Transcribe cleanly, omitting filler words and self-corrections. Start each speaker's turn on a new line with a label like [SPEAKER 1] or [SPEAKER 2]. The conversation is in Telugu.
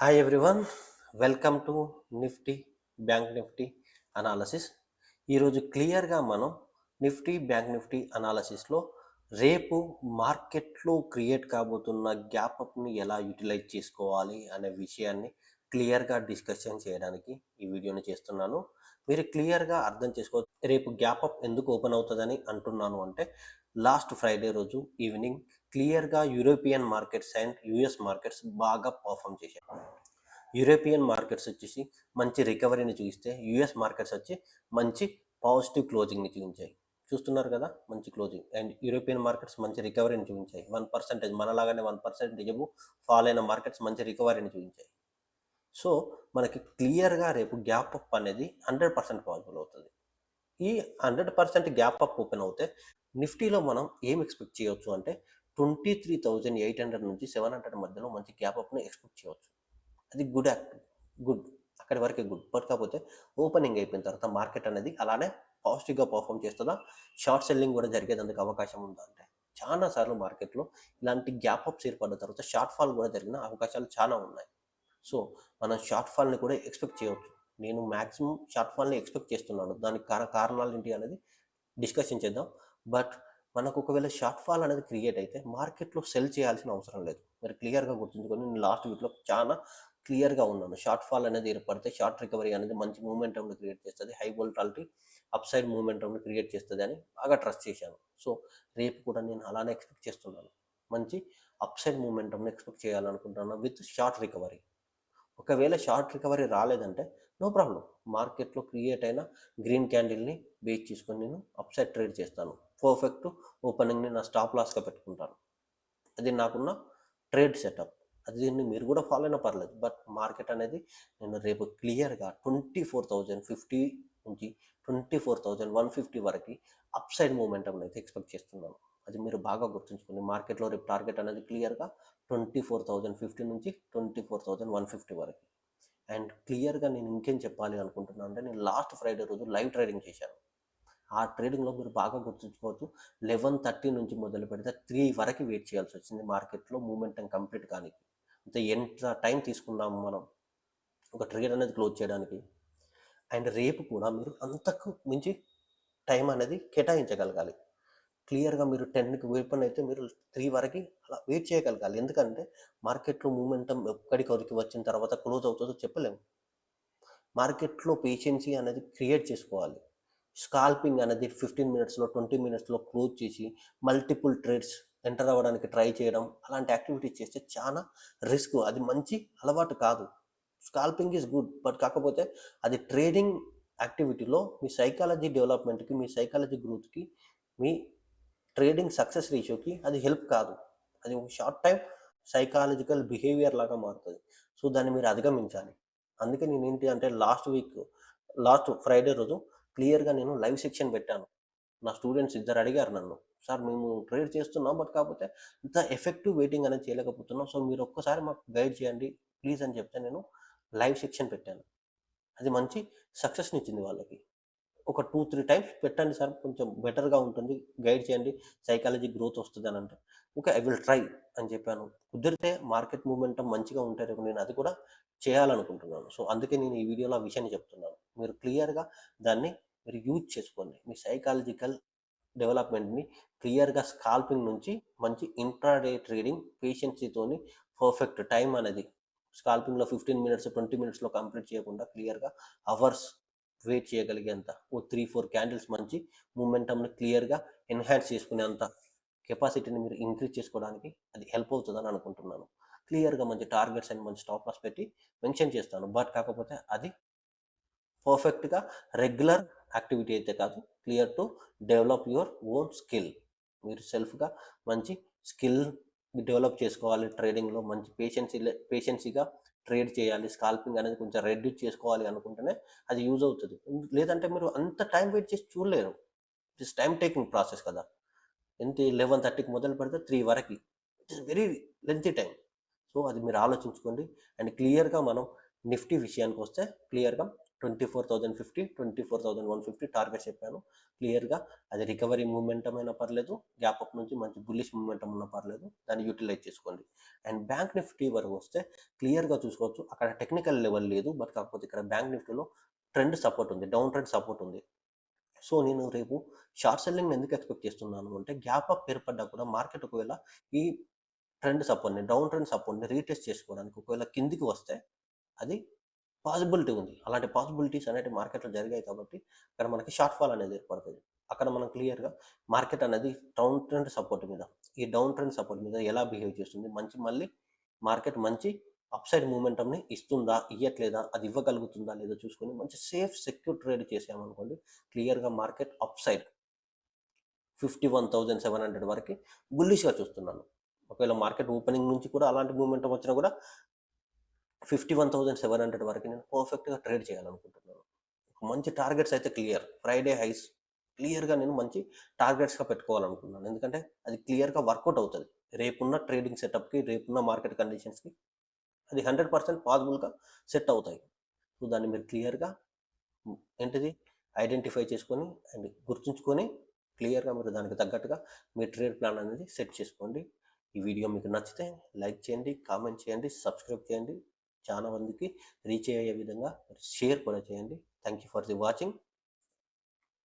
[SPEAKER 1] Hi everyone, welcome to Nifty bank Nifty analysis. ఈరోజు క్లియర్గా మనం బ్యాంక్ నిఫ్టీ అనాలసిస్లో రేపు మార్కెట్లో క్రియేట్ కాబోతున్న గ్యాప్ అప్ని ఎలా యూటిలైజ్ చేసుకోవాలి అనే విషయాన్ని క్లియర్గా డిస్కషన్ చేయడానికి ఈ వీడియోని చేస్తున్నాను. మీరు క్లియర్గా అర్థం చేసుకోవచ్చు. రేపు గ్యాప్ అప్ ఎందుకు ఓపెన్ అవుతుందని అంటున్నాను అంటే, లాస్ట్ ఫ్రైడే రోజు ఈవినింగ్ క్లియర్గా European markets and US markets బాగా పర్ఫామ్ చేశాయి. యూరోపియన్ మార్కెట్స్ వచ్చేసి మంచి రికవరీని చూపిస్తే, యుఎస్ మార్కెట్స్ వచ్చి మంచి పాజిటివ్ క్లోజింగ్ని చూపించాయి. చూస్తున్నారు కదా, మంచి క్లోజింగ్. అండ్ యూరోపియన్ మార్కెట్స్ మంచి రికవరీని చూపించాయి. 1% మనలాగానే 1% ఫాల్ అయిన మార్కెట్స్ మంచి రికవరీని చూపించాయి. సో మనకి క్లియర్గా రేపు గ్యాప్ అప్ అనేది 100% పాసిబుల్ అవుతుంది. ఈ 100% గ్యాప్ అప్ ఓపెన్ అవుతే నిఫ్టీలో మనం ఏం ఎక్స్పెక్ట్ చేయవచ్చు అంటే 23,800 నుంచి 700 మధ్యలో మంచి గ్యాప్ అప్ని ఎక్స్పెక్ట్ చేయవచ్చు. అది గుడ్ అక్కడి వరకే గుడ్. బట్ కాకపోతే ఓపెనింగ్ అయిపోయిన తర్వాత మార్కెట్ అనేది అలానే పాజిటివ్గా పర్ఫామ్ చేస్తుందా, షార్ట్ సెల్లింగ్ కూడా జరిగేందుకు అవకాశం ఉందా అంటే, చాలాసార్లు మార్కెట్లో ఇలాంటి గ్యాప్ అప్స్ ఏర్పడిన తర్వాత షార్ట్ ఫాల్ కూడా జరిగిన అవకాశాలు చాలా ఉన్నాయి. సో మనం షార్ట్ ఫాల్ని కూడా ఎక్స్పెక్ట్ చేయవచ్చు. నేను మ్యాక్సిమం షార్ట్ ఫాల్ని ఎక్స్పెక్ట్ చేస్తున్నాను. దానికి కారణాలు ఏంటి అనేది డిస్కషన్ చేద్దాం. బట్ మనకు ఒకవేళ షార్ట్ ఫాల్ అనేది క్రియేట్ అయితే మార్కెట్లో సెల్ చేయాల్సిన అవసరం లేదు. మీరు క్లియర్గా గుర్తుంచుకొని, నేను లాస్ట్ వీక్లో చాలా క్లియర్గా ఉన్నాను. షార్ట్ ఫాల్ అనేది ఏర్పడితే షార్ట్ రికవరీ అనేది మంచి మూమెంటంని క్రియేట్ చేస్తుంది, హై వోల్టాలిటీ అప్ సైడ్ మూమెంటంని క్రియేట్ చేస్తుంది అని బాగా ట్రస్ట్ చేశాను. సో రేపు కూడా నేను అలానే ఎక్స్పెక్ట్ చేస్తున్నాను. మంచి అప్ సైడ్ మూమెంటంని ఎక్స్పెక్ట్ చేయాలనుకుంటున్నాను విత్ షార్ట్ రికవరీ. ఒకవేళ షార్ట్ రికవరీ రాలేదంటే నో ప్రాబ్లం, మార్కెట్లో క్రియేట్ అయిన గ్రీన్ క్యాండిల్ని బేస్ చేసుకొని నేను అప్ సైడ్ ట్రేడ్ చేస్తాను. పర్ఫెక్ట్ ఓపెనింగ్ని నా స్టాప్ లాస్గా పెట్టుకుంటాను. అది నాకున్న ట్రేడ్ సెటప్. అది దీన్ని మీరు కూడా ఫాలో అయినా పర్లేదు. బట్ మార్కెట్ అనేది నేను రేపు క్లియర్గా 24,050 నుంచి 24,150 వరకు అప్ సైడ్ మూమెంటం అయితే ఎక్స్పెక్ట్ చేస్తున్నాను. అది మీరు బాగా గుర్తుంచుకోండి. మార్కెట్లో రేపు టార్గెట్ అనేది క్లియర్గా 24,050 నుంచి 24,150 వరకు. అండ్ క్లియర్గా నేను ఇంకేం చెప్పాలి అనుకుంటున్నాను అంటే, నేను లాస్ట్ ఫ్రైడే రోజు లైవ్ ట్రేడింగ్ చేశాను. ఆ ట్రేడింగ్లో మీరు బాగా గుర్తుంచుకోవచ్చు, 11:30 నుంచి మొదలు పెడితే 3 వరకు వెయిట్ చేయాల్సి వచ్చింది మార్కెట్లో మూమెంటం కంప్లీట్ కానీ. అంటే ఎంత టైం తీసుకున్నాము మనం ఒక ట్రేడ్ అనేది క్లోజ్ చేయడానికి. అండ్ రేపు కూడా మీరు అంతకు మించి టైం అనేది కేటాయించగలగాలి. క్లియర్గా మీరు 10కి ఓపెన్ అయితే మీరు 3 వరకు అలా వెయిట్ చేయగలగాలి. ఎందుకంటే మార్కెట్లో మూమెంటం ఎక్కడికి వచ్చిన తర్వాత క్లోజ్ అవుతుందో చెప్పలేము. మార్కెట్లో పేషెన్సీ అనేది క్రియేట్ చేసుకోవాలి. స్కాల్పింగ్ అనేది 15 మినిట్స్లో 20 మినిట్స్లో క్లోజ్ చేసి మల్టిపుల్ ట్రేడ్స్ ఎంటర్ అవ్వడానికి ట్రై చేయడం, అలాంటి యాక్టివిటీస్ చేస్తే చాలా రిస్క్. అది మంచి అలవాటు కాదు. స్కాల్పింగ్ ఈజ్ గుడ్, బట్ కాకపోతే అది ట్రేడింగ్ యాక్టివిటీలో మీ సైకాలజీ డెవలప్మెంట్కి, మీ సైకాలజీ గ్రోత్కి, మీ ట్రేడింగ్ సక్సెస్ రేషియోకి అది హెల్ప్ కాదు. అది ఒక షార్ట్ టైం సైకాలజికల్ బిహేవియర్ లాగా మారుతుంది. సో దాన్ని మీరు అధిగమించాలి. అందుకే నేను ఏంటి అంటే లాస్ట్ ఫ్రైడే రోజు క్లియర్గా నేను లైవ్ సెక్షన్ పెట్టాను. నా స్టూడెంట్స్ ఇద్దరు అడిగారు నన్ను, సార్ మేము ట్రేడ్ చేస్తున్నాం బట్ కాకపోతే ఇంత ఎఫెక్టివ్ వెయిటింగ్ అనేది చేయలేకపోతున్నాం, సో మీరు ఒక్కసారి మాకు గైడ్ చేయండి ప్లీజ్ అని చెప్తే నేను లైవ్ సెక్షన్ పెట్టాను. అది మంచి సక్సెస్ని ఇచ్చింది వాళ్ళకి. ఒక 2-3 టైమ్స్ పెట్టండి సార్, కొంచెం బెటర్గా ఉంటుంది, గైడ్ చేయండి, సైకాలజీ గ్రోత్ వస్తుంది అని అంటే, ఓకే ఐ విల్ ట్రై అని చెప్పాను. కుదిరితే మార్కెట్ మూమెంటం మంచిగా ఉంటే రేపు నేను అది కూడా చేయాలనుకుంటున్నాను. సో అందుకే నేను ఈ వీడియోలో ఆ విషయాన్ని చెప్తున్నాను. మీరు క్లియర్గా దాన్ని మీరు యూజ్ చేసుకోండి. మీ సైకాలజికల్ డెవలప్మెంట్ని క్లియర్గా స్కాల్పింగ్ నుంచి మంచి ఇంట్రాడే ట్రేడింగ్ పేషెన్సీతోని పర్ఫెక్ట్ టైం అనేది స్కాల్పింగ్లో 15 మినిట్స్ 20 మినిట్స్లో కంప్లీట్ చేయకుండా క్లియర్గా అవర్స్ వెయిట్ చేయగలిగేంత ఓ 3-4 క్యాండిల్స్ మంచి మూమెంటంని క్లియర్గా ఎన్హాన్స్ చేసుకునేంత కెపాసిటీని మీరు ఇంక్రీజ్ చేసుకోవడానికి అది హెల్ప్ అవుతుందని అనుకుంటున్నాను. క్లియర్గా మంచి టార్గెట్స్ అండ్ మంచి స్టాప్ లాస్ పెట్టి మెన్షన్ చేస్తాను. బట్ కాకపోతే అది పర్ఫెక్ట్గా రెగ్యులర్ యాక్టివిటీ అయితే కాదు, clear to develop your own skill. మీరు సెల్ఫ్గా మంచి స్కిల్ డెవలప్ చేసుకోవాలి. ట్రేడింగ్లో మంచి పేషెన్సీగా ట్రేడ్ చేయాలి. స్కాల్పింగ్ అనేది కొంచెం రెడ్యూస్ చేసుకోవాలి అనుకుంటేనే అది యూజ్ అవుతుంది. లేదంటే మీరు అంత టైం వెయిట్ చేసి చూడలేరు. It is time taking process కదా. ఎంత 11:30కి మొదలు పెడితే 3 వరకు it is very lengthy time. So అది మీరు ఆలోచించుకోండి. అండ్ క్లియర్గా మనం నిఫ్టీ విషయానికి వస్తే, క్లియర్గా 24,050 24,150 టార్గెట్స్ చెప్పాను క్లియర్గా. అది రికవరీ మూమెంటం అయినా పర్లేదు, గ్యాప్ అప్ నుంచి మంచి బుల్లిష్ మూమెంటం ఉన్నా పర్లేదు, దాన్ని యూటిలైజ్ చేసుకోండి. అండ్ బ్యాంక్ నిఫ్టీ వరకు వస్తే క్లియర్గా చూసుకోవచ్చు, అక్కడ టెక్నికల్ లెవెల్ లేదు, బట్ కాకపోతే ఇక్కడ బ్యాంక్ నిఫ్టీలో ట్రెండ్ సపోర్ట్ ఉంది, డౌన్ ట్రెండ్ సపోర్ట్ ఉంది. సో నేను రేపు షార్ట్ సెల్లింగ్ ఎందుకు ఎక్స్పెక్ట్ చేస్తున్నాను అంటే, గ్యాప్ అప్ ఏర్పడ్డా కూడా మార్కెట్ ఒకవేళ ఈ ట్రెండ్ సపోర్ట్ని, డౌన్ ట్రెండ్ సపోర్ట్ని రీటెస్ట్ చేసుకోవడానికి ఒకవేళ కిందికి వస్తే అది పాసిబిలిటీ ఉంది. అలాంటి పాసిబిలిటీస్ అనేవి మార్కెట్లో జరిగాయి కాబట్టి అక్కడ మనకి షార్ట్ ఫాల్ అనేది ఏర్పడుతుంది. అక్కడ మనం క్లియర్గా మార్కెట్ అనేది డౌన్ ట్రెండ్ సపోర్ట్ మీద, ఈ డౌన్ ట్రెండ్ సపోర్ట్ మీద ఎలా బిహేవ్ చేస్తుంది, మళ్ళీ మార్కెట్ మంచి అప్సైడ్ మూమెంటంని ఇస్తుందా, ఇవ్వట్లేదా, అది ఇవ్వగలుగుతుందా లేదో చూసుకొని మంచి సేఫ్ సెక్యూర్ ట్రేడ్ చేసామనుకోండి, క్లియర్గా మార్కెట్ అప్సైడ్ 51,700 వరకు బుల్లిష్గా చూస్తున్నాను. ఒకవేళ మార్కెట్ ఓపెనింగ్ నుంచి కూడా అలాంటి మూమెంటం వచ్చినా కూడా 51,700 వరకు నేను పర్ఫెక్ట్గా ట్రేడ్ చేయాలనుకుంటున్నాను. మంచి టార్గెట్స్ అయితే క్లియర్, ఫ్రైడే హైస్ క్లియర్గా నేను మంచి టార్గెట్స్గా పెట్టుకోవాలనుకున్నాను. ఎందుకంటే అది క్లియర్గా వర్కౌట్ అవుతుంది రేపున్న ట్రేడింగ్ సెటప్కి, రేపున్న మార్కెట్ కండిషన్స్కి అది 100% పాసిబుల్గా సెట్ అవుతాయి. సో దాన్ని మీరు క్లియర్గా ఏంటిది ఐడెంటిఫై చేసుకొని అండ్ గుర్తుంచుకొని క్లియర్గా మీరు దానికి తగ్గట్టుగా మీ ట్రేడ్ ప్లాన్ అనేది సెట్ చేసుకోండి. ఈ వీడియో మీకు నచ్చితే లైక్ చేయండి, కామెంట్ చేయండి, సబ్స్క్రైబ్ చేయండి, చాలా మందికి రీచ్ అయ్యే విధంగా షేర్ కూడా చేయండి. Thank you for the watching.